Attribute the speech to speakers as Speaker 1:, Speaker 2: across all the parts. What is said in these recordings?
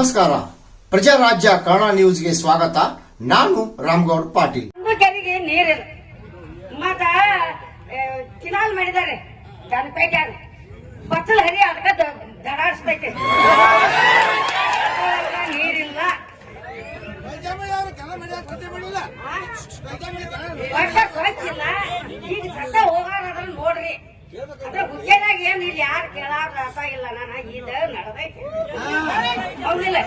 Speaker 1: ನಮಸ್ಕಾರ. ಪ್ರಜಾರಾಜ್ಯ ಕನ್ನಡ ನ್ಯೂಸ್ಗೆ ಸ್ವಾಗತ. ನಾನು ರಾಮಗೌಡ ಪಾಟೀಲ್.
Speaker 2: ಕೆರೆಗೆ ನೀರಿಲ್ಲ, ಮತ್ತ ಕಿನಾಲ್ ಮಾಡಿದ್ದಾರೆ ಜನಪೇಟೆ ಬಚ್ಚಲ್ ಹರಿ ಅದಕ್ಕೆ ದಡಾಡಿಸ್ತೈತೆ. ನೀರಿಲ್ಲ, ವರ್ಷ ಸ್ವಚ್ಛಿಲ್ಲ. ಈಗ ಸತ್ತ ಹೋಗಾರ ಅದನ್ನ ನೋಡ್ರಿ. ಅದ್ರ ಹುದ್ದೆದಾಗ ಏನ್ ಇಲ್ಲಿ ಯಾರು ಕೇಳಾರ ಅರ್ಥ ಇಲ್ಲ. ನಾನು ಇದ ನಡೆದೈತಿ ಹೌದಿಲ್ಲ.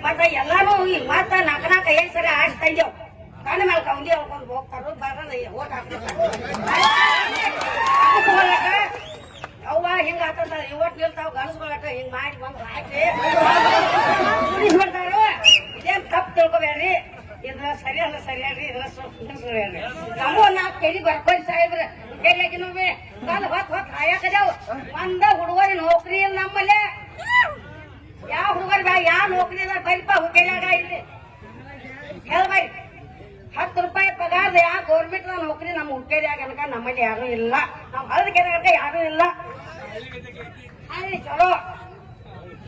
Speaker 2: ಮತ್ತ ಎಲ್ಲಾನು ಮತ್ತ ನಾಲ್ಕ ಐದು ಸರಿ ಆಡ್ಸ್ ತಂದೇವ್. ಕಣ್ಣ ಮೇಲೆ ಕೌಂದಿ ಹೇಳ್ಕೊಂಡು ಹೋಗ್ತಾರ, ಬರೋದ ಓಟ್ ಹಾಕ್ತಾರ. ಅವ್ವ ಹಿಂಗ ಹಾಕಂತಾರ, ಓಟ್ ನಿಲ್ತಾವ ಗಣಸ್ಕೊಳಕ ಹಿಂಗ್ ಮಾಡಿ ಬಂದು ಹಾಕಿ ಮಾಡ್ತಾರ. ಇದೇನ್ ತಪ್ಪು ತಿಳ್ಕೊಬೇಡ್ರಿ. ಇದ್ರ ಸರಿ ಅಲ್ಲ, ಸರಿಯಾಗ್ರಿ. ಇದ್ರ ಸರಿಯಾಗ್ರಿ. ನಮ್ಮ ನಾಲ್ಕು ಕೆಡಿ ಬರ್ಕೊಡಿ ಸಾಹೇಬ್ರ. ಕೆರಿಯಾಗಿನೋವಿ ಬಂದ್ ಹೊತ್ ಹಾಯಾಕದೇವ್. ಒಂದ ಹುಡುಗರಿ ನೌಕರಿ ಇಲ್ಲ ನಮ್ಮಲ್ಲೇ. ಯಾವ ಹುಡುಗರು ಬಾ ಯಾವ ನೌಕರಿ ಅದ ಬರಿಪ ಹುಡುಗರಿಯಾಗ ಇಲ್ಲಿ ಹೇಳ್ಬಾರಿ. 10 ರೂಪಾಯಿ ಪಗಾರದ ಯಾವ ಗೌರ್ಮೆಂಟ್ ನೌಕರಿ ನಮ್ಮ ಹುಡುಗರಿಯಾಗ ಅನ್ಕ ನಮ್ಮಲ್ಲಿ ಯಾರು ಇಲ್ಲ. ನಮ್ಮ ಹಳದ ಕೆರೆ ಯಾರು ಇಲ್ಲ. ಅಲ್ಲಿ ಚಲೋ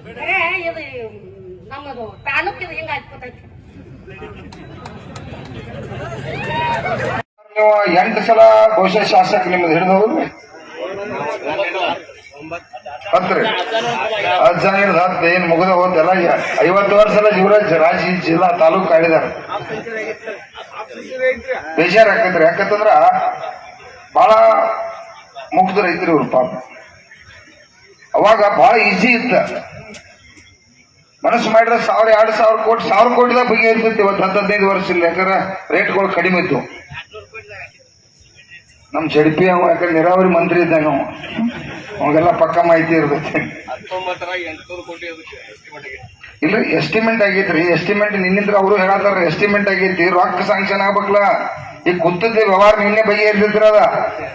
Speaker 2: ಬರೇ ಇದು ನಮ್ಮದು ತಾಲೂಕಿದ ಹಿಂಗ ಹಚ್ಕೊತೈತಿ.
Speaker 3: ನೀವು 8 ಸಲ ಬಹುಶಃ ಶಾಸಕ ನಿಮ್ದು ಹಿಡಿದವರು 10 ಹಿಡಿದ 10 ಏನ್ ಮುಗಿದ ಹೋದೆಲ್ಲ 50 ವರ್ಷ ಯುವರಾಜ್ ರಾಜಿ ಜಿಲ್ಲಾ ತಾಲೂಕು ಆಡಿದಾರೆ. ಬೇಜಾರ್ ಆಕೈತ್ರಿ. ಯಾಕಂತಂದ್ರ ಬಹಳ ಮುಗ್ಧ ರೈತರು ಇವ್ರು ಪಾಪ. ಅವಾಗ ಬಹಳ ಈಜಿ ಇತ್ತ. ಮನಸ್ಸು ಮಾಡಿದ್ರೆ 1000-2000 ಕೋಟಿ 1000 ಕೋಟಿದಾಗ ಬಗ್ಗೆ ಇರ್ತೈತಿ. ಇವತ್ತು 10-15 ವರ್ಷ ಇಲ್ಲ. ಯಾಕಂದ್ರೆ ರೇಟ್ಗಳು ಕಡಿಮೆ ಇತ್ತು. ನಮ್ ಜಡ್ಪಿ ಅವ ಯಾಕಂದ್ರೆ ನೀರಾವರಿ ಮಂತ್ರಿ ಇದ್ದ ನಾವು, ಅವಾಗೆಲ್ಲ ಪಕ್ಕ ಮಾಹಿತಿ ಇರ್ತೈತಿ. ಇಲ್ಲ ಎಸ್ಟಿಮೇಟ್ ಆಗೈತ್ರಿ. ಎಸ್ಟಿಮೇಟ್ ನಿನ್ನಿಂದ್ರ ಅವರು ಹೇಳತ್ತಾರ ಎಸ್ಟಿಮೇಟ್ ಆಗೈತಿ. ರೊಕ್ಕ ಸ್ಯಾಂಕ್ಷನ್ ಆಗ್ಬೇಕಲ್ಲ. ಈಗ ಕುತ್ತದ ವ್ಯವಹಾರ ನಿನ್ನೆ ಬಗೆಹರಿಸಿದ್ರ ಅದ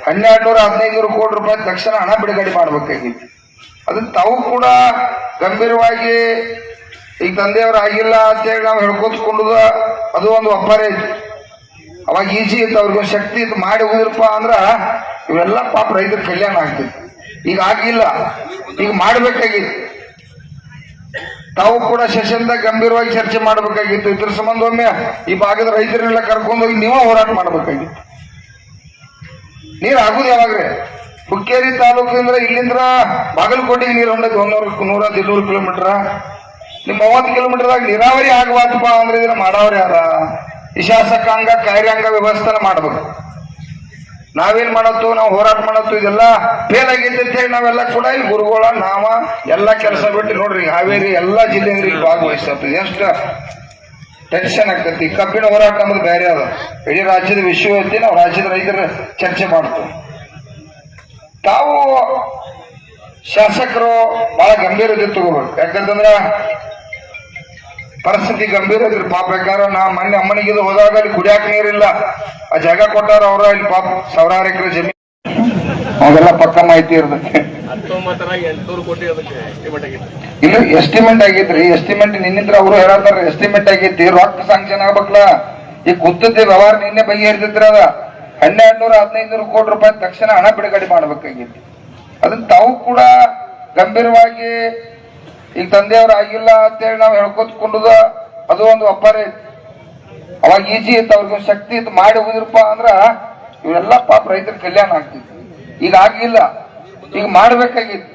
Speaker 3: 1200-1500 ಕೋಟಿ ರೂಪಾಯಿ ತಕ್ಷಣ ಹಣ ಬಿಡುಗಡೆ ಮಾಡ್ಬೇಕಾಗೈತಿ. ಅದನ್ನ ತಾವು ಕೂಡ ಗಂಭೀರವಾಗಿ ಈಗ ತಂದೆಯವರು ಆಗಿಲ್ಲ ಅಂತೇಳಿ ನಾವು ಹೇಳ್ಕೊತ್ಕೊಂಡುದ ಅದು ಒಂದು ಒಪ್ಪಾರ ಐತಿ. ಅವಾಗ ಈಜಿ ಇತ್ತು, ಅವ್ರಿಗೊಂದು ಶಕ್ತಿ ಇತ್ತು. ಮಾಡಿ ಹೋಗಿರಪ್ಪ ಅಂದ್ರ ಇವೆಲ್ಲ ಪಾಪ ರೈತರ ಕಲ್ಯಾಣ ಆಗ್ತಿತ್ತು. ಈಗ ಆಗಿಲ್ಲ, ಈಗ ಮಾಡ್ಬೇಕಾಗಿತ್ತು. ತಾವು ಕೂಡ ಸೆಷನ್ದಾಗ ಗಂಭೀರವಾಗಿ ಚರ್ಚೆ ಮಾಡ್ಬೇಕಾಗಿತ್ತು. ಇದ್ರ ಸಂಬಂಧ ಒಮ್ಮೆ ಈ ಭಾಗದ ರೈತರನ್ನೆಲ್ಲ ಕರ್ಕೊಂಡೋಗಿ ನೀವೇ ಹೋರಾಟ ಮಾಡ್ಬೇಕಾಗಿತ್ತು. ನೀರ್ ಆಗುದು ಯಾವಾಗ್ರೆ? ಹುಕ್ಕೇರಿ ತಾಲೂಕಿಂದ್ರ ಇಲ್ಲಿಂದ್ರ ಬಾಗಲಕೋಟೆಗೆ ನೀರು ಹೊಂದೈತಿ 100-200 ಕಿಲೋಮೀಟರ್. ನಿಮ್ 30 ಕಿಲೋಮೀಟರ್ದಾಗ ನೀರಾವರಿ ಆಗಬಾರ್ದಪ್ಪ ಅಂದ್ರೆ ಇದನ್ನ ಮಾಡವ್ರ ಯಾರ? ಈ ಶಾಸಕಾಂಗ ಕಾರ್ಯಾಂಗ ವ್ಯವಸ್ಥೆ ಮಾಡ್ಬೇಕು. ನಾವೇನ್ ಮಾಡತ್ತು, ನಾವು ಹೋರಾಟ ಮಾಡತ್ತು, ಇದೆಲ್ಲ ಫೇಲ್ ಆಗೈತೆ ಅಂತ ಹೇಳಿ ನಾವೆಲ್ಲ ಕೂಡ ಇಲ್ಲಿ ಗುರುಗಳ ನಾವ ಎಲ್ಲಾ ಕೆಲಸ ಬಿಟ್ಟು ನೋಡ್ರಿ ಹಾವೇರಿ ಎಲ್ಲಾ ಜಿಲ್ಲೆಯಲ್ಲಿ ಭಾಗವಹಿಸ್ತದೆ. ಎಷ್ಟು ಟೆನ್ಷನ್ ಆಗ್ತೈತಿ. ಕಬ್ಬಿನ ಹೋರಾಟ ಅನ್ನೋದು ಬೇರೆ ಅದ. ಇಡೀ ರಾಜ್ಯದ ವಿಷಯ ಐತಿ. ನಾವು ರಾಜ್ಯದ ರೈತರ ಚರ್ಚೆ ಮಾಡ್ತೀವಿ. ತಾವು ಶಾಸಕರು ಬಹಳ ಗಂಭೀರತೆ ತಗೋಬೇಕು. ಯಾಕಂತಂದ್ರ ಪರಿಸ್ಥಿತಿ ಗಂಭೀರ ಇದ್ರಿ ಪಾಪ. ಯಾಕಂದ್ರ ನಾ ಮೊನ್ನೆ ಅಮ್ಮನಿಗೆ ಹೋದಾಗ ಅಲ್ಲಿ ಕುಡಿಯಾಕ ನೀರಿಲ್ಲ. ಆ ಜಾಗ ಕೊಟ್ಟಾರ ಅವ್ರ ಇಲ್ಲಿ ಪಾಪ 1000 ಎಕರೆ ಜಮೀನು. ಅವೆಲ್ಲ ಪಕ್ಕ ಮಾಹಿತಿ ಇರ್ತೈತಿ. ಇಲ್ಲ ಎಸ್ಟಿಮೇಟ್ ಆಗೈತ್ರಿ. ಎಸ್ಟಿಮೇಟ್ ನಿನ್ನಿಂದ್ರ ಅವರು ಹೇಳತ್ತಾರ ಎಸ್ಟಿಮೇಟ್ ಆಗೈತಿ. ರೊಕ್ಕ ಸ್ಯಾಂಕ್ಷನ್ ಆಗ್ಬೇಕಲ್ಲ. ಈಗ ಕುತ್ತದ ವ್ಯವಹಾರ ನಿನ್ನೆ ಬಗೆಹರಿಸಿದ್ರ ಅದ 1200-1500 ಕೋಟಿ ರೂಪಾಯಿ ತಕ್ಷಣ ಹಣ ಬಿಡುಗಡೆ ಮಾಡ್ಬೇಕಾಗಿತ್ತು. ಅದನ್ನ ತಾವು ಕೂಡ ಗಂಭೀರವಾಗಿ ಈಗ ತಂದೆಯವರು ಆಗಿಲ್ಲ ಅಂತೇಳಿ ನಾವು ಹೇಳ್ಕೊತ್ಕೊಂಡುದ ಅದು ಒಂದು ಒಪ್ಪಾರ ಐತಿ. ಅವಾಗ ಈಜಿ ಇತ್ತು, ಅವ್ರಿಗೊಂದು ಶಕ್ತಿ ಇತ್ತು. ಮಾಡಿ ಹೋಗಿರಪ್ಪ ಅಂದ್ರ ಇವೆಲ್ಲ ಪಾಪ ರೈತರ ಕಲ್ಯಾಣ ಆಗ್ತಿತ್ತು. ಈಗ ಆಗಿಲ್ಲ, ಈಗ ಮಾಡ್ಬೇಕಾಗಿತ್ತು.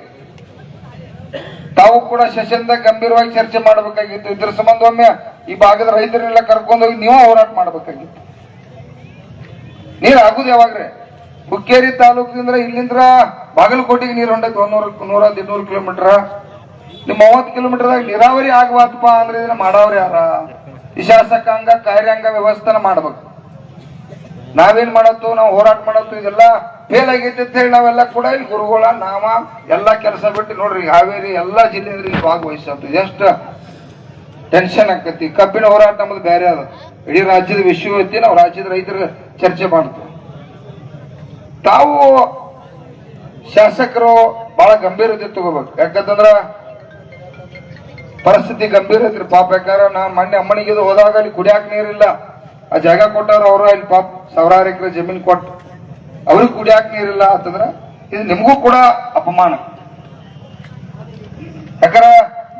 Speaker 3: ತಾವು ಕೂಡ ಸೆಷನ್ದಾಗ ಗಂಭೀರವಾಗಿ ಚರ್ಚೆ ಮಾಡ್ಬೇಕಾಗಿತ್ತು. ಇದ್ರ ಸಂಬಂಧ ಒಮ್ಮೆ ಈ ಭಾಗದ ರೈತರನ್ನೆಲ್ಲ ಕರ್ಕೊಂಡೋಗಿ ನೀವೇ ಹೋರಾಟ ಮಾಡ್ಬೇಕಾಗಿತ್ತು. ನೀರ್ ಆಗುದು ಯಾವಾಗ್ರೆ? ಹುಕ್ಕೇರಿ ತಾಲೂಕಿಂದ್ರ ಇಲ್ಲಿಂದ್ರ ಬಾಗಲಕೋಟೆಗೆ ನೀರು ಹೊಂದೈತಿ 100-200 ಕಿಲೋಮೀಟರ್. ನಿಮ್ 30 ಕಿಲೋಮೀಟರ್ದಾಗ ನೀರಾವರಿ ಆಗಬಾರ್ದಪ್ಪ ಅಂದ್ರೆ ಇದನ್ನ ಮಾಡವ್ರ ಯಾರ? ಈ ಶಾಸಕಾಂಗ ಕಾರ್ಯಾಂಗ ವ್ಯವಸ್ಥೆನ ಮಾಡ್ಬೇಕು. ನಾವೇನ್ ಮಾಡತ್ತು, ನಾವು ಹೋರಾಟ ಮಾಡತ್ತು, ಇದೆಲ್ಲ ಫೇಲ್ ಆಗೈತಿ ಅಂತ ಹೇಳಿ ನಾವೆಲ್ಲ ಕೂಡ ಇಲ್ಲಿ ಗುರುಗಳ ನಾವ ಎಲ್ಲಾ ಕೆಲಸ ಬಿಟ್ಟು ನೋಡ್ರಿ ಹಾವೇರಿ ಎಲ್ಲಾ ಜಿಲ್ಲೆಯಲ್ಲಿ ಭಾಗವಹಿಸತ್ತು. ಎಷ್ಟು ಟೆನ್ಷನ್ ಆಕತಿ. ಕಬ್ಬಿನ ಹೋರಾಟ ನಮ್ಮದು ಬೇರೆ ಅದ. ಇಡೀ ರಾಜ್ಯದ ವಿಷಯ ಐತಿ. ನಾವು ರಾಜ್ಯದ ರೈತರ ಚರ್ಚೆ ಮಾಡ್ತೀವಿ. ತಾವು ಶಾಸಕರು ಬಹಳ ಗಂಭೀರತೆ ತಗೋಬೇಕು. ಯಾಕಂತಂದ್ರ ಪರಿಸ್ಥಿತಿ ಗಂಭೀರ ಐತ್ರಿ ಪಾಪ. ಯಾಕಂದ್ರ ನಾ ಮೊನ್ನೆ ಅಮ್ಮನಿಗೆ ಹೋದಾಗ ಅಲ್ಲಿ ಕುಡಿಯಾಕ ನೀರಿಲ್ಲ. ಆ ಜಾಗ ಕೊಟ್ಟಾರ ಅವ್ರ ಇಲ್ಲಿ ಪಾಪ 1000 ಎಕರೆ ಜಮೀನ್ ಕೊಟ್ಟು ಅವ್ರಿಗೆ ಕುಡಿಯಾಕ ನೀರಿಲ್ಲ ಅಂತಂದ್ರ ಇದು ನಿಮಗೂ ಕೂಡ ಅಪಮಾನ. ಯಾಕಂದ್ರ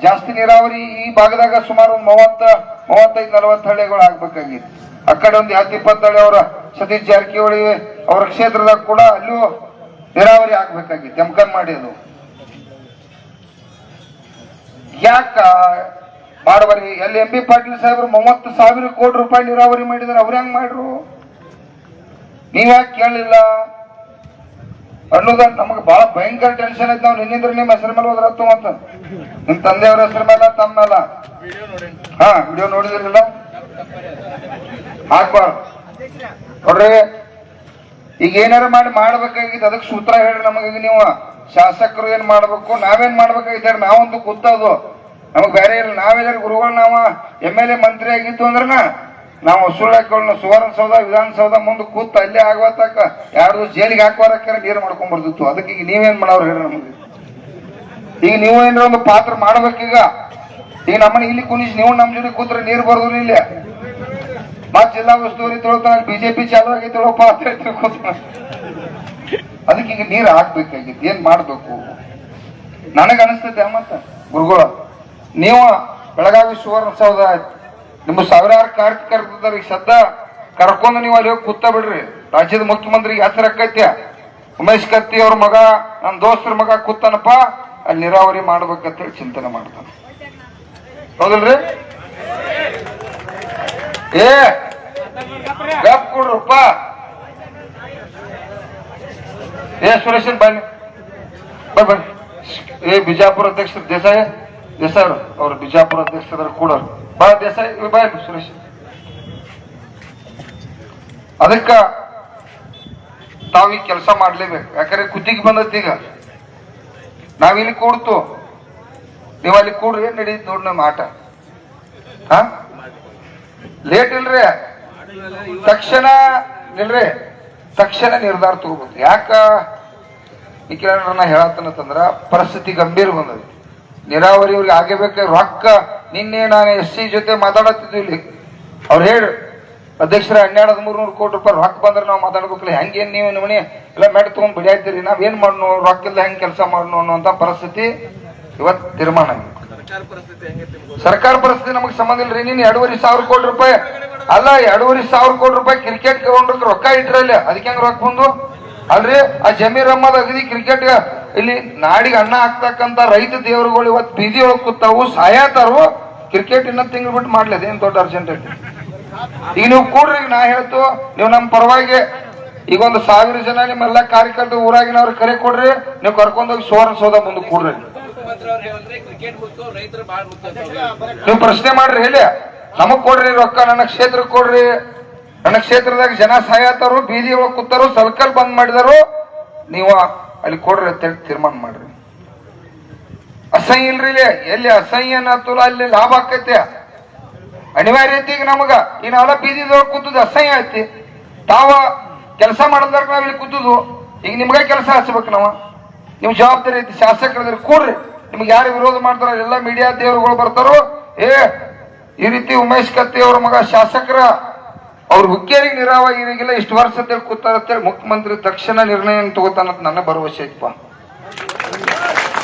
Speaker 3: ಜಾಸ್ತಿ ನೀರಾವರಿ ಈ ಭಾಗದಾಗ ಸುಮಾರು 35-40 ಹಳ್ಳಿಗಳು ಆಗ್ಬೇಕಾಗಿತ್ತು. ಆ ಕಡೆ ಒಂದು 10-20 ಹಳ್ಳಿ ಅವರ ಸತೀಶ್ ಜಾರಕಿಹೊಳಿ ಅವರ ಕ್ಷೇತ್ರದಾಗ ಕೂಡ ಅಲ್ಲೂ ನೀರಾವರಿ ಆಗ್ಬೇಕಾಗಿತ್ತು. ಎಮ್ಕನ್ ಮಾಡಿ ಅದು ಯಾಕ ಮಾಡಬಾರಿ? ಎಲ್ಲಿ ಎಂ ಬಿ ಪಾಟೀಲ್ ಸಾಹೇಬ್ರು 30,000 ಕೋಟಿ ರೂಪಾಯಿ ನೀರಾವರಿ ಮಾಡಿದಾರೆ, ಅವ್ರ ಹೆಂಗ್ ಮಾಡ್ರು? ನೀವ್ಯಾಕೆ ಕೇಳಲಿಲ್ಲ ಅನ್ನೋದ ನಮಗ್ ಬಹಳ ಭಯಂಕರ ಟೆನ್ಷನ್ ಐತೆ. ನಾವು ನಿನ್ನಿಂದ್ರ ನಿಮ್ಮ ಹೆಸರ ಮೇಲೆ ಹೋದ್ರತ್ತು ಅಂತ ನಿಮ್ ತಂದೆಯವ್ರ ಹೆಸರ ಮೇಲೆ ತಮ್ಮ ಮೇಲೆ ವಿಡಿಯೋ ನೋಡಿದ್ರಿಲ್ಲ, ಹಾಕ್ಬಾರ್ದು ನೋಡ್ರಿ. ಈಗ ಏನಾರ ಮಾಡ್ಬೇಕಾಗಿತ್ತು, ಅದಕ್ಕೆ ಸೂತ್ರ ಹೇಳ್ರಿ ನಮಗೆ. ನೀವು ಶಾಸಕರು ಏನ್ ಮಾಡ್ಬೇಕು, ನಾವೇನ್ ಮಾಡ್ಬೇಕಾಗಿದ್ದಾರೆ, ನಾವೊಂದು ಕೂತದು ನಮಗ್ ಬೇರೆ ಇಲ್ಲ. ನಾವೆಲ್ಲರೂ ಗುರುಗಳು, ನಾವ MLA ಮಂತ್ರಿ ಆಗಿತ್ತು ಅಂದ್ರನ ನಾವು ಸುಳ್ಳಾಕೊಳ್ಳ ಸುವರ್ಣಸೌಧ ವಿಧಾನಸೌಧ ಮುಂದೆ ಕೂತ ಅಲ್ಲೇ ಆಗವತ್ತಕ 2 ಜೈಲಿಗೆ ಹಾಕುವರಕ್ಕೆ ನೀರು ಮಾಡ್ಕೊಂಡ್ ಬರ್ತಿತ್ತು. ಅದಕ್ಕೆ ಈಗ ನೀವೇನ್ ಮಾಡೋರು ಹೇಳ್ರಿ ನಮಗೆ? ಈಗ ನೀವು ಏನಾರ ಒಂದು ಪಾತ್ರ ಮಾಡ್ಬೇಕೀಗ. ಈಗ ನಮ್ಮನ್ನ ಇಲ್ಲಿ ಕುಣಿಸಿ ನೀವು ನಮ್ ಜೊತೆ ಕೂತ್ರೆ ನೀರು ಬರೋದಿಲ್ಲ. ಇಲ್ಲಿ ಮತ್ ಜಿಲ್ಲಾ ಉಸ್ತುವಾರಿ ತಿಳ್ತಾನ BJP ಚಾಲು ಆಗೈತಿಳಪ್ಪ ಅಂತ ಹೇಳ್ತೀವಿ ಕೂತ. ಅದಕ್ಕೆ ಈಗ ನೀರು ಹಾಕ್ಬೇಕಾಗಿತ್ತು. ಏನ್ ಮಾಡ್ಬೇಕು ನನಗ ಅನಿಸ್ತೈತೆ. ಮತ್ತ ಗುರುಗಳು, ನೀವು ಬೆಳಗಾವಿ ಸುವರ್ಣಸೌಧ ನಿಮ್ಮ ಸಾವಿರಾರು ಕಾರ್ಯಕರ್ತರು ಈಗ ಸದ್ದ ಕರ್ಕೊಂಡು ನೀವು ಅಲ್ಲಿ ಹೋಗಿ ಕೂತ ಬಿಡ್ರಿ. ರಾಜ್ಯದ ಮುಖ್ಯಮಂತ್ರಿಗೆ ಹೆಸರು ಅಕ್ಕೈತ್ಯ, ಉಮೇಶ್ ಕತ್ತಿ ಅವ್ರ ಮಗ, ನನ್ನ ದೋಸ್ತರ ಮಗ ಕೂತಾನಪ್ಪ, ಅಲ್ಲಿ ನೀರಾವರಿ ಮಾಡ್ಬೇಕಂತೇಳಿ ಚಿಂತನೆ ಮಾಡ್ತಾನೆ. ಹೌದಲ್ರಿ? ಗಪ್ ಕೊಡ್ರಪ್ಪ. ಸುರೇಶನ್ ಬನ್ನಿ ಬನ್ನಿ. ಬಿಜಾಪುರ ಅಧ್ಯಕ್ಷರು ದೇಸಾಯಿ ಅವ್ರು ಬಿಜಾಪುರ ಅಧ್ಯಕ್ಷರ ಕೂಡ ಬಾ. ದೇಸಾಯಿ ಬಾಯ್ ಸುರೇಶ್. ಅದಕ್ಕ ತಾವೀಗ ಕೆಲಸ ಮಾಡ್ಲೇಬೇಕು. ಯಾಕಂದ್ರೆ ಕುತ್ತಿಗೆ ಬಂದೈತಿ. ಈಗ ನಾವಿಲ್ಲಿ ಕೂಡ್ತು, ನೀವ್ ಅಲ್ಲಿ ಕೂಡ್ರಿ, ಏನ್ ನಡೀತು ನೋಡ್ ನಮ್ಮ ಆಟ. ಲೇಟ್ ಇಲ್ರಿ, ತಕ್ಷಣ ನಿಲ್ರಿ, ತಕ್ಷಣ ನಿರ್ಧಾರ ತಗೋಬೇಕು. ಯಾಕ ಈ ನಾ ಹೇಳತ್ತಂದ್ರ ಪರಿಸ್ಥಿತಿ ಗಂಭೀರ ಬಂದೈತಿ. ನೀರಾವರಿ ಅವ್ರಿಗೆ ಆಗೇಬೇಕು ರೊಕ್ಕ. ನಿನ್ನೆ ನಾನು SC ಜೊತೆ ಮಾತಾಡತ್ತಿದ್ವಿ ಇಲ್ಲಿ. ಅವ್ರು ಹೇಳಿ ಅಧ್ಯಕ್ಷರ 1200-1300 ಕೋಟಿ ರೂಪಾಯಿ ರೊಕ್ಕ ಬಂದ್ರೆ ನಾವು ಮಾತಾಡ್ಬೇಕಲ್ಲ. ಹೆಂಗೇನ್ ನೀವು ಮನೆ ಎಲ್ಲ ಮೆಡ್ ತಗೊಂಡ್ ಬಿಡಿಯಾಯ್ತೀರಿ, ನಾವೇನ್ ಮಾಡ್ನು, ರೊಕ್ಕ ಇಲ್ಲ ಹೆಂಗ್ ಕೆಲಸ ಮಾಡ್ನು ಅನ್ನುವಂತ ಪರಿಸ್ಥಿತಿ ಇವತ್ತು ತೀರ್ಮಾನ ಆಗಿದೆ. ಸರ್ಕಾರ ಪರಿಸ್ಥಿತಿ ನಮಗ್ ಸಂಬಂಧ ಇಲ್ರಿ. ನೀನ್ 2,500 ಕೋಟಿ ರೂಪಾಯಿ ಅಲ್ಲ, 2,500 ಕೋಟಿ ರೂಪಾಯಿ ಕ್ರಿಕೆಟ್ ಗ್ರೌಂಡ್ ರೊಕ್ಕ ಇಟ್ರಲ್ಲ, ಅದಕ್ಕೆ ಹೆಂಗ್ ರೊಕ್ಕ ಬಂದು ಅಲ್ರಿ? ಆ ಜಮೀರ್ ಅಹ್ಮದ್ ಅಗದಿ ಕ್ರಿಕೆಟ್ ಇಲ್ಲಿ ನಾಡಿಗೆ ಅನ್ನ ಹಾಕ್ತಕ್ಕಂತ ರೈತ ದೇವರುಗಳು ಇವತ್ತು ಬೀದಿ ಒಳಗ್ ಕೂತಾವು, ಸಾಯತಾರು. ಕ್ರಿಕೆಟ್ ಇನ್ನೊಂದು ತಿಂಗಳು ಬಿಟ್ಟು ಮಾಡ್ಲಿ, ಅದೇನ್ ದೊಡ್ಡ ಅರ್ಜೆಂಟ್ ಐತಿ. ಈಗ ನೀವು ಕೂಡ್ರಿ, ನಾ ಹೇಳ್ತು ನೀವು ನಮ್ಮ ಪರವಾಗಿ ಈಗ 1,000 ಜನ ನಿಮ್ಮೆಲ್ಲ ಕಾರ್ಯಕರ್ತರು ಊರಾಗಿನವ್ರು ಕರೆ ಕೊಡ್ರಿ, ನೀವು ಕರ್ಕೊಂಡೋಗಿ ಸುವರ್ಣಸೌಧ ಮುಂದೆ ಕೂಡ್ರಿ. ನೀವು ಪ್ರಶ್ನೆ ಮಾಡ್ರಿ, ಹೇಳಿ ನಮಗ್ ಕೊಡ್ರಿ ರೊಕ್ಕ, ನನ್ನ ಕ್ಷೇತ್ರಕ್ಕೆ ಕೊಡ್ರಿ. ನನ್ನ ಕ್ಷೇತ್ರದಾಗ ಜನ ಸಾಯತಾರು, ಬೀದಿ ಒಳಗ್ ಕೂತಾರು, ಸರ್ಕಲ್ ಬಂದ್ ಮಾಡಿದಾರು, ನೀವು ಅಲ್ಲಿ ಕೊಡ್ರಿ ಅಂತ ಹೇಳಿ ತೀರ್ಮಾನ ಮಾಡ್ರಿ. ಅಸಹ್ಯ ಇಲ್ರಿ, ಎಲ್ಲಿ ಅಸಹ್ಯ ಅನ್ನತ್ತಲ್ಲ ಅಲ್ಲಿ ಲಾಭ ಆಕೈತೆ. ಅನಿವಾರ್ಯತೆ ಈಗ ನಮಗ ಈ ನಾವೆಲ್ಲ ಬೀದಿದೊಳಗೆ ಕೂತದ್ದು ಅಸಹ್ಯ ಐತಿ. ತಾವ ಕೆಲಸ ಮಾಡಿದಾಗ ನಾವ್ ಇಲ್ಲಿ ಕೂತದ್ದು. ಈಗ ನಿಮ್ಗ ಕೆಲಸ ಹಚ್ಬೇಕು ನಾವು, ನಿಮ್ ಜವಾಬ್ದಾರಿ ಐತಿ. ಶಾಸಕರಿದ್ರೆ ಕೂಡ್ರಿ, ನಿಮ್ಗೆ ಯಾರು ವಿರೋಧ ಮಾಡ್ತಾರ ಎಲ್ಲ ಮೀಡಿಯಾ ದೇವರುಗಳು ಬರ್ತಾರೋ. ಈ ರೀತಿ ಉಮೇಶ್ ಕತ್ತಿ ಅವ್ರ ಮಗ ಶಾಸಕರ ಅವ್ರ ಹುಕ್ಕೇರಿಗೆ ನೀರಾವರಿಗಿಲ್ಲ ಇಷ್ಟು ವರ್ಷ ಅಂತೇಳಿ ಕೂತಾರ, ಮುಖ್ಯಮಂತ್ರಿ ತಕ್ಷಣ ನಿರ್ಣಯ ತಗೋತಾನಂತ ನನ್ನ ಭರವಸೆ ಐತಪ್ಪ.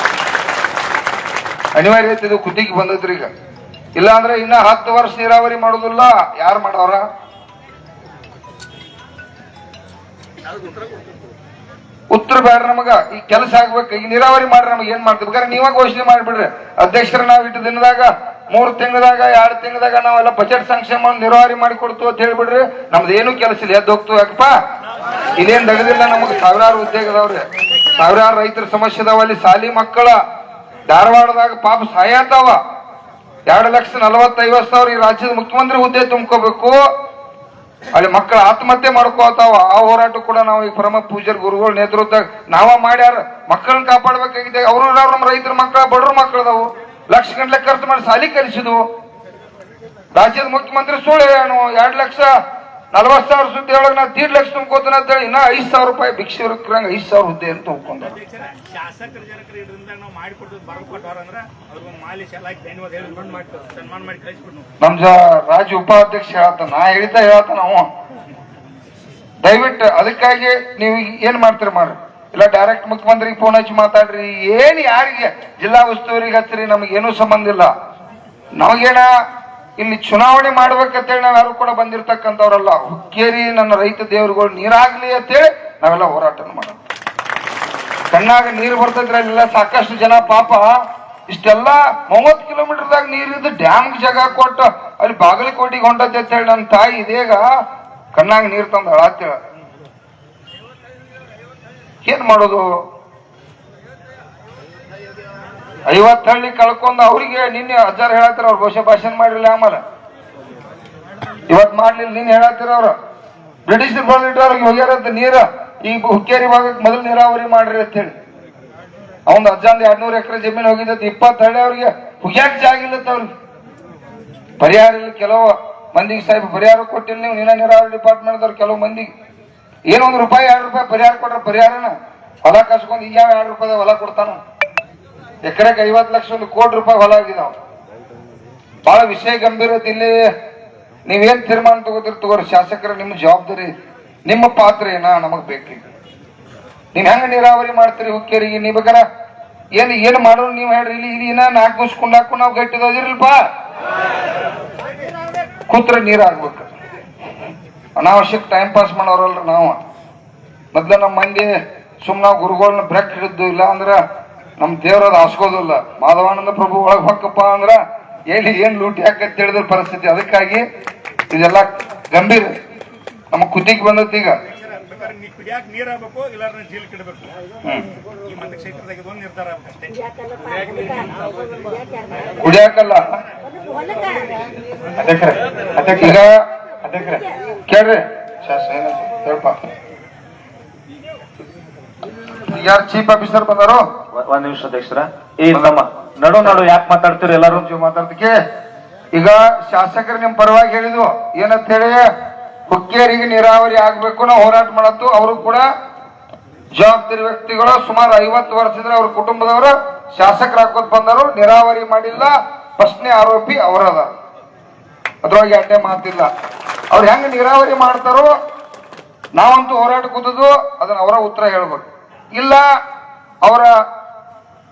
Speaker 3: ಅನಿವಾರ್ಯತೆ ಇದು ಕುತ್ತಿಗೆ ಬಂದದ್ರಿ. ಈಗ ಇಲ್ಲ ಅಂದ್ರೆ ಇನ್ನ 10 ವರ್ಷ ನೀರಾವರಿ ಮಾಡೋದಿಲ್ಲ. ಯಾರು ಮಾಡವ್ರ? ಉತ್ತರ ಬೇಡ ನಮಗ. ಈ ಕೆಲಸ ಆಗ್ಬೇಕು. ಈಗ ನೀರಾವರಿ ಮಾಡ್ರಿ, ನಮಗೆ ಏನ್ ಮಾಡ್ತೀವಿ ಬೇಕಾದ್ರೆ ನೀವ ಘೋಷಣೆ ಮಾಡಿಬಿಡ್ರಿ. ಅಧ್ಯಕ್ಷರ ನಾವ್ ಇಟ್ಟು ದಿನದಾಗ 3 ತಿಂಗಳದಾಗ 2 ತಿಂಗಳದಾಗ ನಾವೆಲ್ಲ ಬಜೆಟ್ ಸಂಕ್ಷೇಮ ನೀರಾವರಿ ಮಾಡಿ ಕೊಡ್ತು ಅಂತ ಹೇಳ್ಬಿಡ್ರಿ. ನಮ್ದು ಏನು ಕೆಲಸ ಇಲ್ಲ, ಎದ್ದು ಹೋಗ್ತು. ಯಾಕಪ್ಪ ಇಲ್ಲೇನ್ ದಗದಿಲ್ಲ. ನಮಗ್ ಸಾವಿರಾರು ಉದ್ಯೋಗ ಅದಾವ್ರಿ, ಸಾವಿರಾರು ರೈತರ ಸಮಸ್ಯೆ ಅದಾವ. ಅಲ್ಲಿ ಸಾಲಿ ಮಕ್ಕಳ ಧಾರವಾಡದಾಗ ಪಾಪ ಸಾಯತಾವ. 2,40,50,000 ಈ ರಾಜ್ಯದ ಮುಖ್ಯಮಂತ್ರಿ ಹುದ್ದೆ ತುಂಬ್ಕೋಬೇಕು. ಅಲ್ಲಿ ಮಕ್ಕಳ ಆತ್ಮಹತ್ಯೆ ಮಾಡ್ಕೋತಾವ. ಆ ಹೋರಾಟ ಕೂಡ ನಾವು ಈ ಪರಮ ಪೂಜ್ಯರ ಗುರುಗಳ ನೇತೃತ್ವ ನಾವ ಮಾಡ್ಯಾರ. ಮಕ್ಕಳನ್ನ ಕಾಪಾಡಬೇಕಾಗಿದೆ. ಅವ್ರು ನಮ್ಮ ರೈತರ ಮಕ್ಕಳ, ಬಡವ್ರ ಮಕ್ಕಳದವು. ಲಕ್ಷ ಗಂಟ್ಲೆ ಖರ್ಚು ಮಾಡಿ ಸಾಲಿ ಕಲಿಸಿದ್ವು. ರಾಜ್ಯದ ಮುಖ್ಯಮಂತ್ರಿ ಸುಳ್ಳು ಏನು 2,40,000 ಸುದ್ದಿ ಒಳಗೆ ನಾ 1.5 ಲಕ್ಷ ತುಂಬ್ಕೋತಾನ ಅಂತ ಹೇಳಿ ಇನ್ನ 5,000 ರೂಪಾಯಿ ಭಿಕ್ಷೆ ಇರಕ್ರಂಗ 5,000 ಹುದ್ದೆ ಅಂತ ತುಂಬ್ಕೊಂಡ. ನಮ್ ರಾಜ್ಯ ಉಪಾಧ್ಯಕ್ಷ ಹೇಳ್ತಾನ, ನಾ ಹೇಳ್ತಾನ ಅವ. ದಯವಿಟ್ಟು ಅದಕ್ಕಾಗಿ ನೀವು ಏನ್ ಮಾಡ್ತೀರಿ ಮಾಡ್ರಿ. ಇಲ್ಲ ಡೈರೆಕ್ಟ್ ಮುಖ್ಯಮಂತ್ರಿಗೆ ಫೋನ್ ಹಚ್ಚಿ ಮಾತಾಡ್ರಿ. ಏನ್ ಯಾರಿಗೆ ಜಿಲ್ಲಾ ಉಸ್ತುವಾರಿಗೆ ಹಚ್ಚಿರಿ, ನಮಗೇನು ಸಂಬಂಧ ಇಲ್ಲ. ನಮಗೇನ ಇಲ್ಲಿ ಚುನಾವಣೆ ಮಾಡ್ಬೇಕಂತೇಳಿ ನಾವ್ ಯಾರು ಕೂಡ ಬಂದಿರ್ತಕ್ಕಂಥವ್ರಲ್ಲ. ಹುಕ್ಕೇರಿ ನನ್ನ ರೈತ ದೇವರುಗಳು ನೀರಾಗ್ಲಿ ಅಂತೇಳಿ ನಾವೆಲ್ಲ ಹೋರಾಟ ಮಾಡೋದು. ಕಣ್ಣಾಗ ನೀರು ಬರ್ತೈತ್ರಿ, ಅಲ್ಲೆಲ್ಲ ಸಾಕಷ್ಟು ಜನ ಪಾಪ ಇಷ್ಟೆಲ್ಲ 30 ಕಿಲೋಮೀಟರ್ದಾಗ ನೀರಿದ್ದು ಡ್ಯಾಮ್ಗೆ ಜಾಗ ಕೊಟ್ಟು ಅಲ್ಲಿ ಬಾಗಲಕೋಟಿಗೆ ಹೊಂಟೈತೆ ಅಂತ ಹೇಳಿ ನನ್ನ ತಾಯಿ ಇದೀಗ ಕಣ್ಣಾಗ ನೀರು ತಂದು ಹಳಾತಿಳ. ಏನ್ ಮಾಡೋದು? 50 ಹಳ್ಳಿ ಕಳ್ಕೊಂಡ್ ಅವ್ರಿಗೆ ನಿನ್ನೆ ಅಜ್ಜಾರ್ ಹೇಳತ್ತೀರ, ಅವ್ರ ಬಹುಶಃ ಭಾಷಣ ಮಾಡಿರಲಿಲ್ಲ. ಆಮೇಲೆ ಇವತ್ ಮಾಡ್ಲಿಲ್ಲ, ನಿನ್ನೆ ಹೇಳತ್ತೀರ ಅವ್ರು ಬ್ರಿಟಿಷ್ ಅವ್ರಿಗೆ ಹೋಗ್ಯಾರಂತ ನೀರ ಈ ಹುಕ್ಕೇರಿ ಭಾಗಕ್ಕೆ ಮೊದಲು ನೀರಾವರಿ ಮಾಡ್ರಿ ಅಂತ ಹೇಳಿ. ಅವನ್ ಅಜ್ಜಂದ 200 ಎಕರೆ ಜಮೀನು ಹೋಗಿದ್ದೈತಿ, 20 ಹಳ್ಳಿ ಅವ್ರಿಗೆ ಹುಗ್ಯಾಕ್ ಜಾಗ ಇಲ್ಲತ್ತ ಅವ್ರಿಗೆ. ಪರಿಹಾರ ಇಲ್ಲ. ಕೆಲವು ಮಂದಿಗೆ ಸಾಹೇಬ್ ಪರಿಹಾರ ಕೊಟ್ಟಿಲ್ಲ ನೀವು, ನೀನ ನೀರಾವರಿ ಡಿಪಾರ್ಟ್ಮೆಂಟ್ ಅವ್ರು ಕೆಲವು ಮಂದಿಗೆ ಏನೋ ₹1 2 ಪರಿಹಾರ ಕೊಟ್ರ ಪರಿಹಾರನ ಹೊಲ ಕಸ್ಕೊಂಡ್ ಈಗ ₹2 ಹೊಲ ಕೊಡ್ತಾನ. ಎಕರೆಗೆ 50 ಲಕ್ಷ ₹1 ಕೋಟಿ ಹೊಲ ಆಗಿದಾವ. ಬಹಳ ವಿಷಯ ಗಂಭೀರ ಐತಿ. ಇಲ್ಲಿ ನೀವೇನ್ ತೀರ್ಮಾನ ತಗೋರಿ ಶಾಸಕರ, ನಿಮ್ಮ ಜವಾಬ್ದಾರಿ, ನಿಮ್ಮ ಪಾತ್ರ ಏನ ನಮಗ್ ಬೇಕೀಗ. ನೀವ್ ಹೆಂಗ ನೀರಾವರಿ ಮಾಡ್ತೀರಿ ಹುಕ್ಕೇರಿಗೆ? ನೀವ್ ಬೇಕಾರ ಏನ್ ಮಾಡೋರು ನೀವ್ ಹೇಳ್ರಿ. ಇಲ್ಲಿ ಇನ್ನ 4 ದಿವ್ಸ ಕುಂಡಾಕು ನಾವು ಗಟ್ಟಿದೋದಿರಲ್ಪ, ಕೂತ್ರ ನೀರಾಗ್ಬೇಕು. ಅನಾವಶ್ಯಕ ಟೈಮ್ ಪಾಸ್ ಮಾಡೋರಲ್ರಿ ನಾವು. ಮೊದ್ಲ ನಮ್ಮ ಮಂದಿ ಸುಮ್ನ ಗುರುಗಳನ್ನ ಬ್ರೇಕ್ ಹಿಡಿದ್ದು, ಇಲ್ಲ ಅಂದ್ರ ನಮ್ ದೇವ್ರದ ಹಾಸ್ಕೋದಿಲ್ಲ. ಮಾಧವಾನಂದ ಪ್ರಭು ಒಳಗ್ ಹೊಕ್ಕಪ್ಪ ಅಂದ್ರ ಏನ್ ಲೂಟಿ ಹಾಕಂತ ಹೇಳಿದ್ರ ಪರಿಸ್ಥಿತಿ. ಅದಕ್ಕಾಗಿ ಇದೆಲ್ಲ ಗಂಭೀರ ನಮಗ್ ಕುದಿಗೆ ಬಂದೈತಿ. ಈಗ ಕುಡಿಯಾಕಲ್ಲ ಈಗ ಕೇಳ್ರಿ ಹೇಳ್ಪ. ಯಾರು ಚೀಫ್ ಆಫೀಸರ್ ಬಂದಾರೋ?
Speaker 4: 1 ನಿಮಿಷ ಅಧ್ಯಕ್ಷರ. ಈ ನಮ್ಮ ನಡು ಯಾಕೆ ಮಾತಾಡ್ತೀರಿ ಎಲ್ಲಾರು?
Speaker 3: ಮಾತಾಡ್ತಿಕೆ ಈಗ ಶಾಸಕರು ನಿಮ್ ಪರವಾಗಿ ಹೇಳಿದ್ವು ಏನಂತ ಹೇಳಿ, ಹುಕ್ಕೇರಿಗೆ ನೀರಾವರಿ ಆಗ್ಬೇಕು ನಾವು ಹೋರಾಟ ಮಾಡತ್ತು. ಅವರು ಕೂಡ ಜವಾಬ್ದಾರಿ ವ್ಯಕ್ತಿಗಳು. ಸುಮಾರು 50 ವರ್ಷದಿಂದ ಅವ್ರ ಕುಟುಂಬದವರು ಶಾಸಕರು ಹಾಕೋದ್ ಬಂದರು. ನೀರಾವರಿ ಮಾಡಿಲ್ಲ, ಪ್ರಶ್ನೆ ಆರೋಪಿ ಅವರದ, ಅದ್ರೊಳಗೆ ಅಡ್ಡೆ ಮಾತಿಲ್ಲ. ಅವ್ರು ಹೆಂಗ ನೀರಾವರಿ ಮಾಡ್ತಾರೋ ನಾವಂತೂ ಹೋರಾಟ ಕೂತದ್ದು, ಅದನ್ನ ಅವರ ಉತ್ತರ ಹೇಳ್ಬೇಕು. ಇಲ್ಲ ಅವರ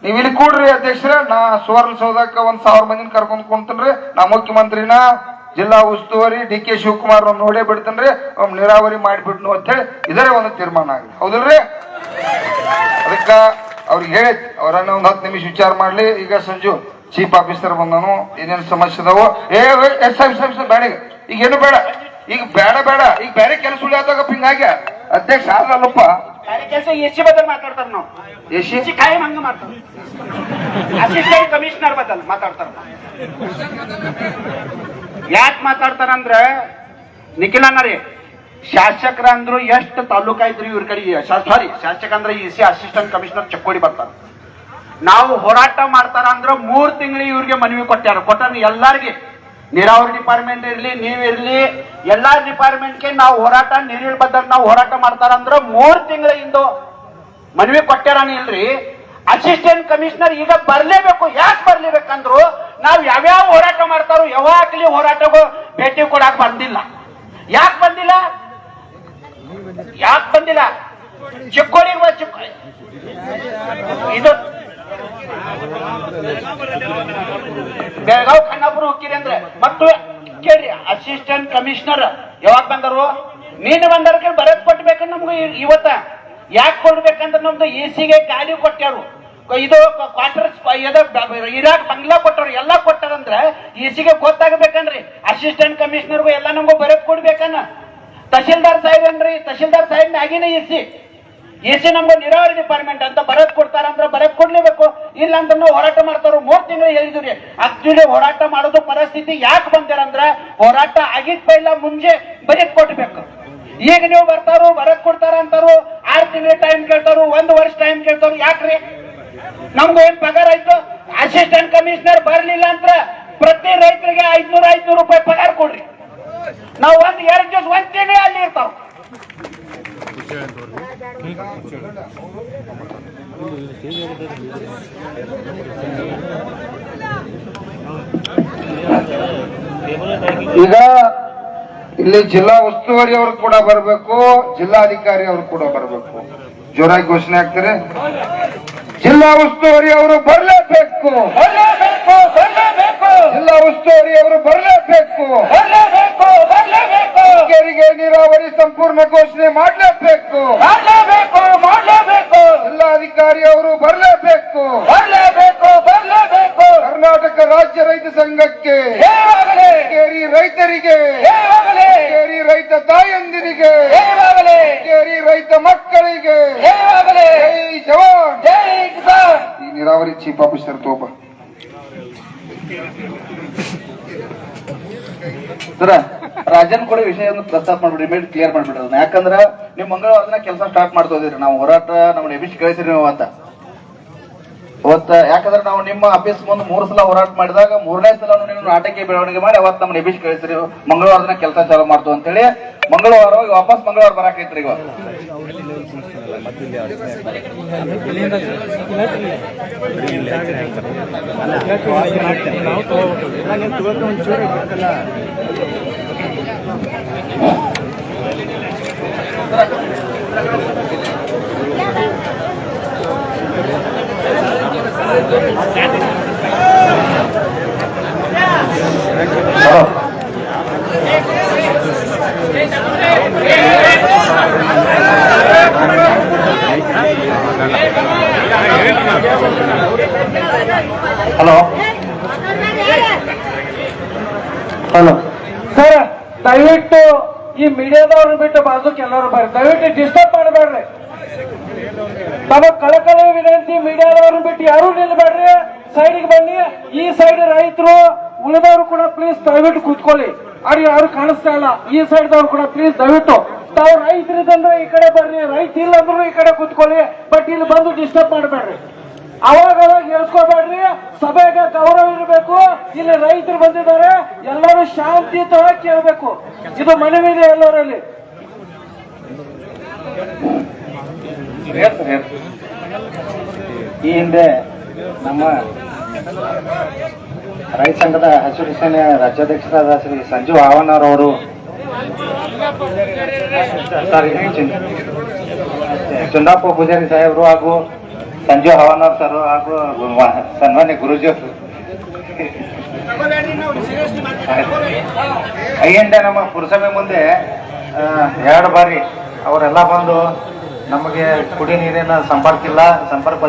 Speaker 3: ನೀವ್ ಇಲ್ಲಿ ಕೂಡ್ರಿ ಅಧ್ಯಕ್ಷರ, ನಾ ಸುವರ್ಣಸೌಧಕ್ಕ 1000 ಮಂದಿನ ಕರ್ಕೊಂಡ್ ಕುಂತನ್ರಿ, ನಾ ಮುಖ್ಯಮಂತ್ರಿನ ಜಿಲ್ಲಾ ಉಸ್ತುವಾರಿ DK ಶಿವಕುಮಾರ್ ನೋಡೇ ಬಿಡ್ತೇನ್ರಿ, ನೀರಾವರಿ ಮಾಡಿಬಿಡ್ನು ಅಂತ ಹೇಳಿ ಇದರೇ ಒಂದು ತೀರ್ಮಾನ ಆಗಲಿ. ಹೌದಿಲ್ರಿ? ಅದಕ್ಕ ಅವ್ರಿಗೆ ಹೇಳಿ ಅವರನ್ನ 10 ನಿಮಿಷ ವಿಚಾರ ಮಾಡ್ಲಿ. ಈಗ ಸಂಜು ಚೀಫ್ ಆಫೀಸರ್ ಬಂದನು, ಏನೇನು ಸಮಸ್ಯೆ ಅದಾವು. ಬೇಡ ಈಗ ಏನು ಬೇಡ, ಈಗ ಬೇಡ ಈಗ ಬೇರೆ ಕೆಲಸ ಉಳಿಯಾದಾಗ ಹಿಂಗಾಗಿ ಅಧ್ಯಕ್ಷ ಆದ್ರಲ್ಲಪ್ಪ
Speaker 5: ಕೆಲಸ ಎಸಿ ಬದಲ್ ಮಾತಾಡ್ತಾರ. ನಾವು ಎಸಿ ಕಾಯಂ ಹಂಗ ಮಾಡ್ತಾರ. ಅಸಿಸ್ಟೆಂಟ್ ಕಮಿಷನರ್ ಬದಲ್ ಮಾತಾಡ್ತಾರ. ಯಾಕೆ ಮಾತಾಡ್ತಾರಂದ್ರ ನಿಖಿಲಣ್ಣ ರೀ, ಶಾಸಕರ ಅಂದ್ರು ಎಷ್ಟು ತಾಲೂಕ ಐತ್ರಿ ಇವ್ರ ಕಡೆ. ಸಾರಿ, ಶಾಸಕ ಅಂದ್ರೆ ಎಸಿ ಅಸಿಸ್ಟೆಂಟ್ ಕಮಿಷನರ್ ಚಕ್ಕೋಡಿ ಬರ್ತಾರ. ನಾವು ಹೋರಾಟ ಮಾಡ್ತಾರ ಅಂದ್ರ 3 ತಿಂಗಳಿಗೆ ಇವ್ರಿಗೆ ಮನವಿ ಕೊಟ್ಟಾರ ಎಲ್ಲಾರ್ಗಿ. ನೀರಾವರಿ ಡಿಪಾರ್ಟ್ಮೆಂಟ್ ಇರ್ಲಿ, ನೀವಿರ್ಲಿ, ಎಲ್ಲಾ ಡಿಪಾರ್ಟ್ಮೆಂಟ್ಗೆ ನಾವು ಹೋರಾಟ ನೀರಿನ ಬದ್ಧರು ನಾವು ಹೋರಾಟ ಮಾಡ್ತಾರ ಅಂದ್ರ 3 ತಿಂಗಳಿಂದ ಮನವಿ ಕೊಟ್ಟಾರನ ಇಲ್ರಿ. ಅಸಿಸ್ಟೆಂಟ್ ಕಮಿಷನರ್ ಈಗ ಬರ್ಲೇಬೇಕು. ಯಾಕೆ ಬರ್ಲೇಬೇಕಂದ್ರು ನಾವ್ ಯಾವ್ಯಾವ ಹೋರಾಟ ಮಾಡ್ತಾರೋ ಯಾವಾಗ್ಲಿ ಹೋರಾಟಗೂ ಭೇಟಿ ಕೊಡಾಕ್ ಬಂದಿಲ್ಲ. ಯಾಕೆ ಬಂದಿಲ್ಲ? ಚಿಕ್ಕೋಡಿ ಇದು ಬೆಳಗಾವ್ ಖಾನಾಪುರ ಹೋಗಿರಿ ಅಂದ್ರೆ ಮತ್ತು ಕೇಳ್ರಿ, ಅಸಿಸ್ಟೆಂಟ್ ಕಮಿಷನರ್ ಯಾವಾಗ ಬಂದರು? ನೀನು ಬಂದವ್ರಿಗೆ ಬರಕ್ ಕೊಟ್ಬೇಕಂದ್ರೆ ನಮ್ಗೆ ಇವತ್ತ ಯಾಕೆ ಕೊಡ್ಬೇಕಂದ್ರೆ ನಮ್ದು ಎಸಿಗೆ ಗಾಲಿ ಕೊಟ್ಟಾರು, ಇದು ಕ್ವಾರ್ಟರ್ಸ್ ಇರಾಕ್ ಬಂಗ್ಲಾ ಕೊಟ್ಟವ್ರು, ಎಲ್ಲ ಕೊಟ್ಟಾರಂದ್ರೆ ಎಸಿಗೆ ಗೊತ್ತಾಗಬೇಕನ್ರಿ. ಅಸಿಸ್ಟೆಂಟ್ ಕಮಿಷನರ್ಗೂ ಎಲ್ಲ ನಮ್ಗೂ ಬರಕ್ ಕೊಡ್ಬೇಕನ್ನ. ತಹಶೀಲ್ದಾರ್ ಸಾಹೇಬ್ ಏನ್ರಿ, ತಹಶೀಲ್ದಾರ್ ಸಾಹೇಬ್ ಮ್ಯಾಗಿನ ಎಸಿ ನಮ್ಗೆ ನೀರಾವರಿ ಡಿಪಾರ್ಟ್ಮೆಂಟ್ ಅಂತ ಬರಕ್ ಕೊಡ್ತಾರಂದ್ರೆ ಬರಕ್ ಕೊಡ್ಲೇಬೇಕು. ಇಲ್ಲ ಅಂತ ನಾವು ಹೋರಾಟ ಮಾಡ್ತಾರ. 3 ತಿಂಗಳು ಹೇಳಿದ್ರಿ. ಆಕ್ಚುಲಿ ಹೋರಾಟ ಮಾಡೋದು ಪರಿಸ್ಥಿತಿ ಯಾಕೆ ಬಂದಿರಂದ್ರ ಹೋರಾಟ ಆಗಿದ್ ಪೈಲ ಮುಂಜೆ ಬರಕ್ ಕೊಡ್ಬೇಕು. ಈಗ ನೀವು ಬರ್ತಾರು ಬರಕ್ ಕೊಡ್ತಾರ ಅಂತಾರು, 6 ತಿಂಗಳ ಟೈಮ್ ಕೇಳ್ತಾರು, 1 ವರ್ಷ ಟೈಮ್ ಕೇಳ್ತಾರು. ಯಾಕ್ರಿ? ನಮ್ದು ಏನ್ ಪಗಾರ ಆಯ್ತು? ಅಸಿಸ್ಟೆಂಟ್ ಕಮಿಷನರ್ ಬರ್ಲಿಲ್ಲ ಅಂತ ಪ್ರತಿ ರೈತರಿಗೆ 500 ರೂಪಾಯಿ ಪಗಾರ ಕೊಡ್ರಿ. ನಾವು 1-2 ದಿವಸ 1 ತಿಂಗಳ ಅಲ್ಲಿ ಇರ್ತಾವ.
Speaker 3: ಈಗ ಇಲ್ಲಿ ಜಿಲ್ಲಾ ಉಸ್ತುವಾರಿ ಅವರು ಕೂಡ ಬರಬೇಕು, ಜಿಲ್ಲಾಧಿಕಾರಿ ಅವರು ಕೂಡ ಬರಬೇಕು. ಜೋರಾಗಿ ಘೋಷಣೆ ಆಗ್ತಾರೆ. ಜಿಲ್ಲಾ ಉಸ್ತುವಾರಿ ಅವರು ಬರಲೇಬೇಕು, ಜಿಲ್ಲಾ ಉಸ್ತುವಾರಿ ಅವರು ಬರಲೇಬೇಕು, ಕೆರೆಗೆ ನೀರಾವರಿ ಸಂಪೂರ್ಣ ಘೋಷಣೆ ಮಾಡಲೇಬೇಕು, ಜಿಲ್ಲಾಧಿಕಾರಿ ಅವರು ಬರಲೇಬೇಕು, ಕರ್ನಾಟಕ ರಾಜ್ಯ ರೈತ ಸಂಘಕ್ಕೆ, ಕೇರಿ ರೈತರಿಗೆ, ಕೇರಿ ರೈತ ತಾಯಂದಿರಿಗೆ, ಕೇರಿ ರೈತ ಮಕ್ಕಳಿಗೆ ಜೈ ಜವಾನ್. ಈ ನೀರಾವರಿ ಚೀಫ್ ಆಫೀಸರ್ ತೋಪ
Speaker 5: ಸರ ರಾಜನ್ ಕೂಡ ವಿಷಯವನ್ನು ಪ್ರಸ್ತಾಪ ಮಾಡ್ಬಿಡಿ, ಇಮೇಟ್ ಕ್ಲಿಯರ್ ಮಾಡ್ಬಿಡ್ರಿ ಅದನ್ನ. ಯಾಕಂದ್ರ ನೀವು ಮಂಗಳವಾರನ ಕೆಲಸ ಸ್ಟಾರ್ಟ್ ಮಾಡ್ತೋದಿರಿ. ನಾವು ಹೋರಾಟ ನಮ್ಮ ಎಬಿಸಿ ಕಳಿಸಿರಿ ನೀವು ಅವತ್ತ ಯಾಕಂದ್ರೆ ನಾವು ನಿಮ್ಮ ಆಫೀಸ್ ಮುಂದೆ 3 ಸಲ ಹೋರಾಟ ಮಾಡಿದಾಗ 3ನೇ ಸಲ ನೀವು ನಾಟಕೀಯ ಬೆಳವಣಿಗೆ ಮಾಡಿ ಅವತ್ತು ನಮ್ಮ ಎಬಿಸಿ ಕಳಿಸಿರಿ ಮಂಗಳವಾರನ ಕೆಲಸ ಚಾಲು ಮಾಡ್ತು ಅಂತೇಳಿ. ಮಂಗಳವಾರ ವಾಪಸ್ ಮಂಗಳವಾರ ಬರಾಕೈತ್ರಿ. ಈಗ
Speaker 4: ಹಲೋ ಹಲೋ
Speaker 6: ಸರ್ ದಯವಿಟ್ಟು ಈ ಮೀಡಿಯಾದವ್ರನ್ನ ಬಿಟ್ಟು ಬಾಜುಕ್ ಎಲ್ಲರೂ ಬರ್ರಿ, ದಯವಿಟ್ಟು ಡಿಸ್ಟರ್ಬ್ ಮಾಡಬೇಡ್ರಿ. ತಮ್ಮ ಕಳಕಳಿ ವಿನಂತಿ, ಮೀಡಿಯಾದವ್ರನ್ನ ಬಿಟ್ಟು ಯಾರು ನಿಲ್ಬೇಡ್ರಿ, ಸೈಡ್ಗೆ ಬನ್ನಿ. ಈ ಸೈಡ್ ರೈತರು ಉಳಿದವರು ಕೂಡ ಪ್ಲೀಸ್ ದಯವಿಟ್ಟು ಕೂತ್ಕೊಳ್ಳಿ. ಅವ್ರು ಯಾರು ಕಾಣಿಸ್ತಾ ಇಲ್ಲ. ಈ ಸೈಡ್ದವ್ರು ಕೂಡ ಪ್ಲೀಸ್ ದಯವಿಟ್ಟು ತಾವು ರೈತರಿದಂದ್ರೆ ಈ ಕಡೆ ಬರ್ರಿ, ರೈತ ಇಲ್ಲ ಅಂದ್ರೂ ಈ ಕಡೆ ಕೂತ್ಕೊಳ್ಳಿ. ಬಟ್ ಇಲ್ಲಿ ಬಂದು ಡಿಸ್ಟರ್ಬ್ ಮಾಡಬೇಡ್ರಿ, ಅವಾಗ ಹೇಳ್ಸ್ಕೋಬೇಡ್ರಿ. ಸಭೆಗೆ ಗೌರವ ಇರಬೇಕು. ಇಲ್ಲಿ ರೈತರು ಬಂದಿದ್ದಾರೆ, ಎಲ್ಲರೂ ಶಾಂತಿಯುತವಾಗಿ ಕೇಳಬೇಕು. ಇದು ಮನವಿ ಇದೆ ಎಲ್ಲರಲ್ಲಿ.
Speaker 5: ಈ ಹಿಂದೆ ನಮ್ಮ ರೈತ ಸಂಘದ ಹಸಿರು ಸೇನೆ ರಾಜ್ಯಾಧ್ಯಕ್ಷರಾದ ಶ್ರೀ ಸಂಜು ಆವಣ್ಣರ್ ಅವರು ಚಂದಾಪ ಪೂಜಾರಿ ಸಾಹೇಬರು ಹಾಗೂ ಸಂಜು ಹವಾನರ್ ಸರ್ ಹಾಗೂ ಸನ್ಮಾನ್ಯ ಗುರುಜಿ ಅಯ್ಯಂಡೆ ನಮ್ಮ ಪುರಸಭೆ ಮುಂದೆ 2 ಬಾರಿ ಅವರೆಲ್ಲ ಬಂದು ನಮಗೆ ಕುಡಿ ನೀರಿನ ಸಂಪರ್ಕ ಇಲ್ಲ, ಸಂಪರ್ಕ